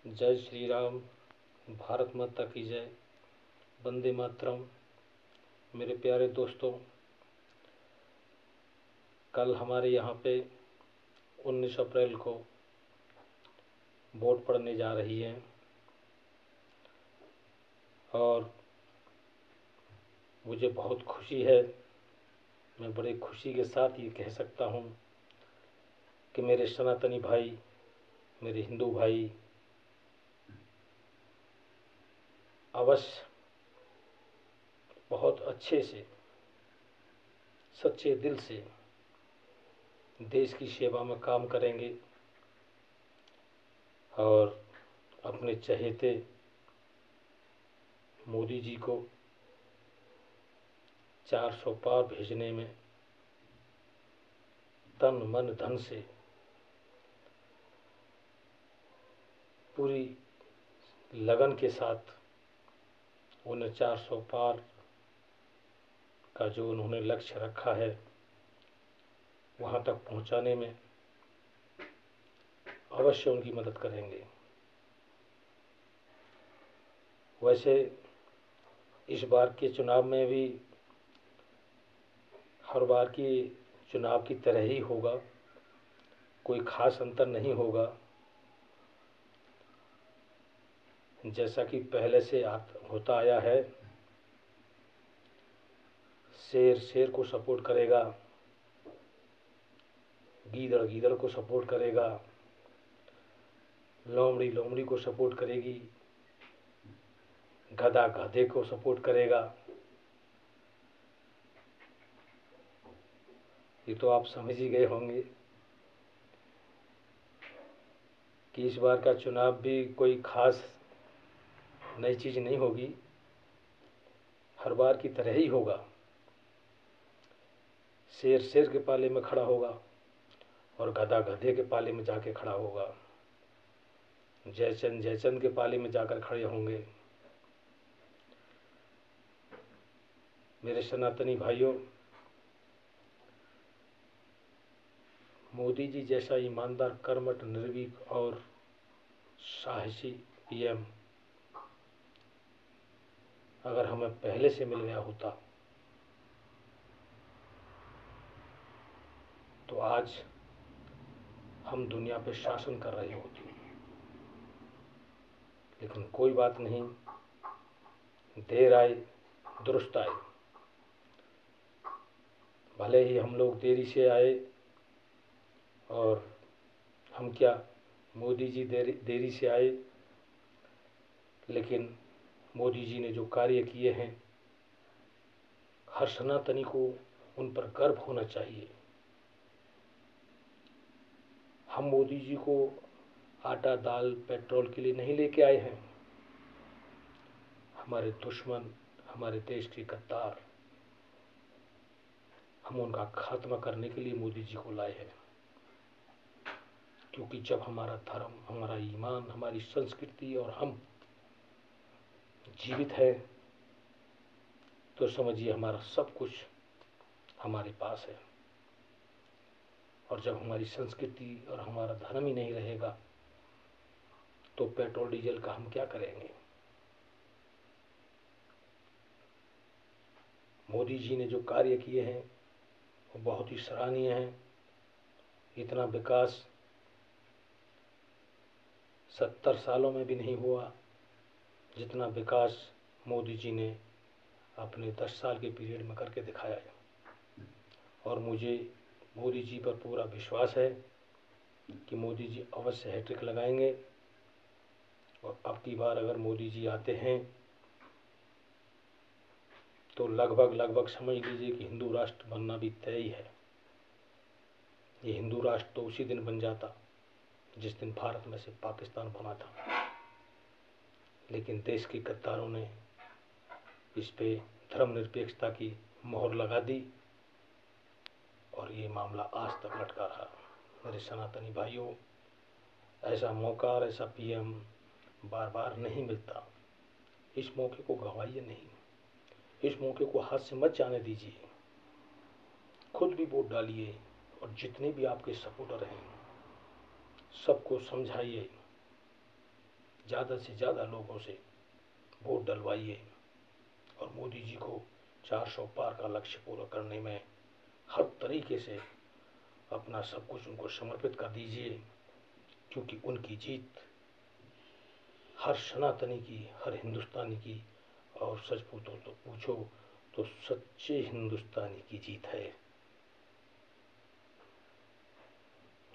जय श्री राम। भारत माता की जय। वंदे मातरम। मेरे प्यारे दोस्तों, कल हमारे यहाँ पे 19 अप्रैल को वोट पड़ने जा रही है और मुझे बहुत खुशी है। मैं बड़े खुशी के साथ ये कह सकता हूँ कि मेरे सनातनी भाई, मेरे हिंदू भाई अवश्य बहुत अच्छे से, सच्चे दिल से देश की सेवा में काम करेंगे और अपने चहेते मोदी जी को 400 पार भेजने में तन मन धन से पूरी लगन के साथ उन्हें 400 पार का जो उन्होंने लक्ष्य रखा है वहाँ तक पहुँचाने में अवश्य उनकी मदद करेंगे। वैसे इस बार के चुनाव में भी हर बार की चुनाव की तरह ही होगा, कोई खास अंतर नहीं होगा। जैसा कि पहले से होता आया है, शेर शेर को सपोर्ट करेगा, गीदड़ गीदड़ को सपोर्ट करेगा, लोमड़ी लोमड़ी को सपोर्ट करेगी, गधा गधे को सपोर्ट करेगा। ये तो आप समझ ही गए होंगे कि इस बार का चुनाव भी कोई खास नई चीज़ नहीं होगी, हर बार की तरह ही होगा। शेर शेर के पाले में खड़ा होगा और गधा गधे के पाले में जाके खड़ा होगा, जयचंद जयचंद के पाले में जाकर खड़े होंगे। मेरे सनातनी भाइयों, मोदी जी जैसा ईमानदार, कर्मठ, निर्भीक और साहसी पीएम अगर हमें पहले से मिल गया होता तो आज हम दुनिया पे शासन कर रहे होते। लेकिन कोई बात नहीं, देर आए दुरुस्त आए। भले ही हम लोग देरी से आए और हम क्या, मोदी जी देरी से आए, लेकिन मोदी जी ने जो कार्य किए हैं, हर सनातनी को उन पर गर्व होना चाहिए। हम मोदी जी को आटा दाल पेट्रोल के लिए नहीं लेके आए हैं। हमारे दुश्मन, हमारे देश के गद्दार, हम उनका खात्मा करने के लिए मोदी जी को लाए हैं। क्योंकि जब हमारा धर्म, हमारा ईमान, हमारी संस्कृति और हम जीवित है तो समझिए हमारा सब कुछ हमारे पास है। और जब हमारी संस्कृति और हमारा धर्म ही नहीं रहेगा तो पेट्रोल डीजल का हम क्या करेंगे। मोदी जी ने जो कार्य किए हैं वो बहुत ही सराहनीय हैं। इतना विकास 70 सालों में भी नहीं हुआ जितना विकास मोदी जी ने अपने 10 साल के पीरियड में करके दिखाया है। और मुझे मोदी जी पर पूरा विश्वास है कि मोदी जी अवश्य हैट्रिक लगाएंगे। और अब की बार अगर मोदी जी आते हैं तो लगभग समझ लीजिए कि हिंदू राष्ट्र बनना भी तय ही है। ये हिंदू राष्ट्र तो उसी दिन बन जाता जिस दिन भारत में से पाकिस्तान बना था, लेकिन देश के गद्दारों ने इस पे धर्मनिरपेक्षता की मोहर लगा दी और ये मामला आज तक लटका रहा। मेरे सनातनी भाइयों, ऐसा मौका और ऐसा पीएम बार बार नहीं मिलता। इस मौके को गंवाइए नहीं, इस मौके को हाथ से मत जाने दीजिए। खुद भी वोट डालिए और जितने भी आपके सपोर्टर हैं सबको समझाइए ज़्यादा से ज़्यादा लोगों से वोट डलवाइए और मोदी जी को 400 पार का लक्ष्य पूरा करने में हर तरीके से अपना सब कुछ उनको समर्पित कर दीजिए, क्योंकि उनकी जीत हर सनातनी की, हर हिंदुस्तानी की, और सच पूछो तो सच्चे हिंदुस्तानी की जीत है।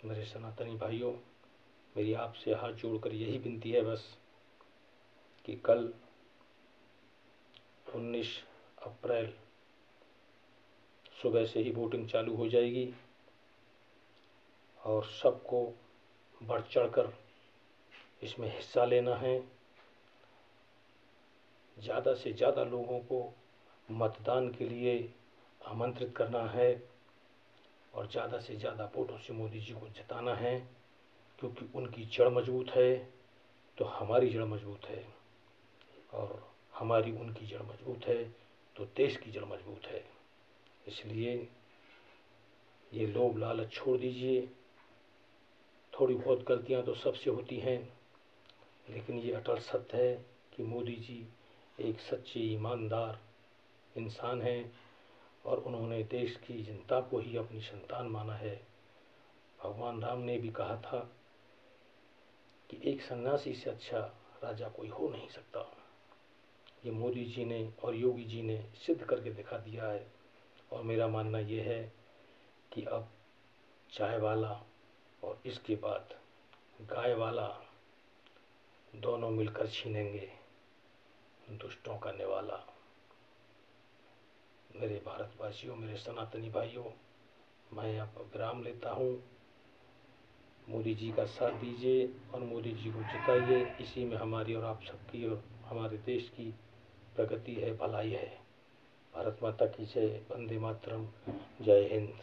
मेरे सनातनी भाइयों, मेरी आपसे हाथ जोड़कर यही विनती है बस कि कल 19 अप्रैल सुबह से ही वोटिंग चालू हो जाएगी और सबको बढ़ चढ़कर इसमें हिस्सा लेना है। ज़्यादा से ज़्यादा लोगों को मतदान के लिए आमंत्रित करना है और ज़्यादा से ज़्यादा वोटों से मोदी जी को जिताना है, क्योंकि उनकी जड़ मजबूत है तो हमारी जड़ मजबूत है, और हमारी उनकी जड़ मजबूत है तो देश की जड़ मजबूत है। इसलिए ये लोभ लालच छोड़ दीजिए। थोड़ी बहुत गलतियां तो सबसे होती हैं, लेकिन ये अटल सत्य है कि मोदी जी एक सच्चे ईमानदार इंसान हैं और उन्होंने देश की जनता को ही अपनी संतान माना है। भगवान राम ने भी कहा था कि एक सन्यासी से अच्छा राजा कोई हो नहीं सकता। ये मोदी जी ने और योगी जी ने सिद्ध करके दिखा दिया है। और मेरा मानना ये है कि अब चाय वाला और इसके बाद गाय वाला दोनों मिलकर छीनेंगे दुष्टों का निवाला। मेरे भारतवासियों, मेरे सनातनी भाइयों, मैं अब विराम लेता हूँ। मोदी जी का साथ दीजिए और मोदी जी को जिताइए। इसी में हमारी और आप सबकी और हमारे देश की प्रगति है, भलाई है। भारत माता की जय। वंदे मातरम। जय हिंद।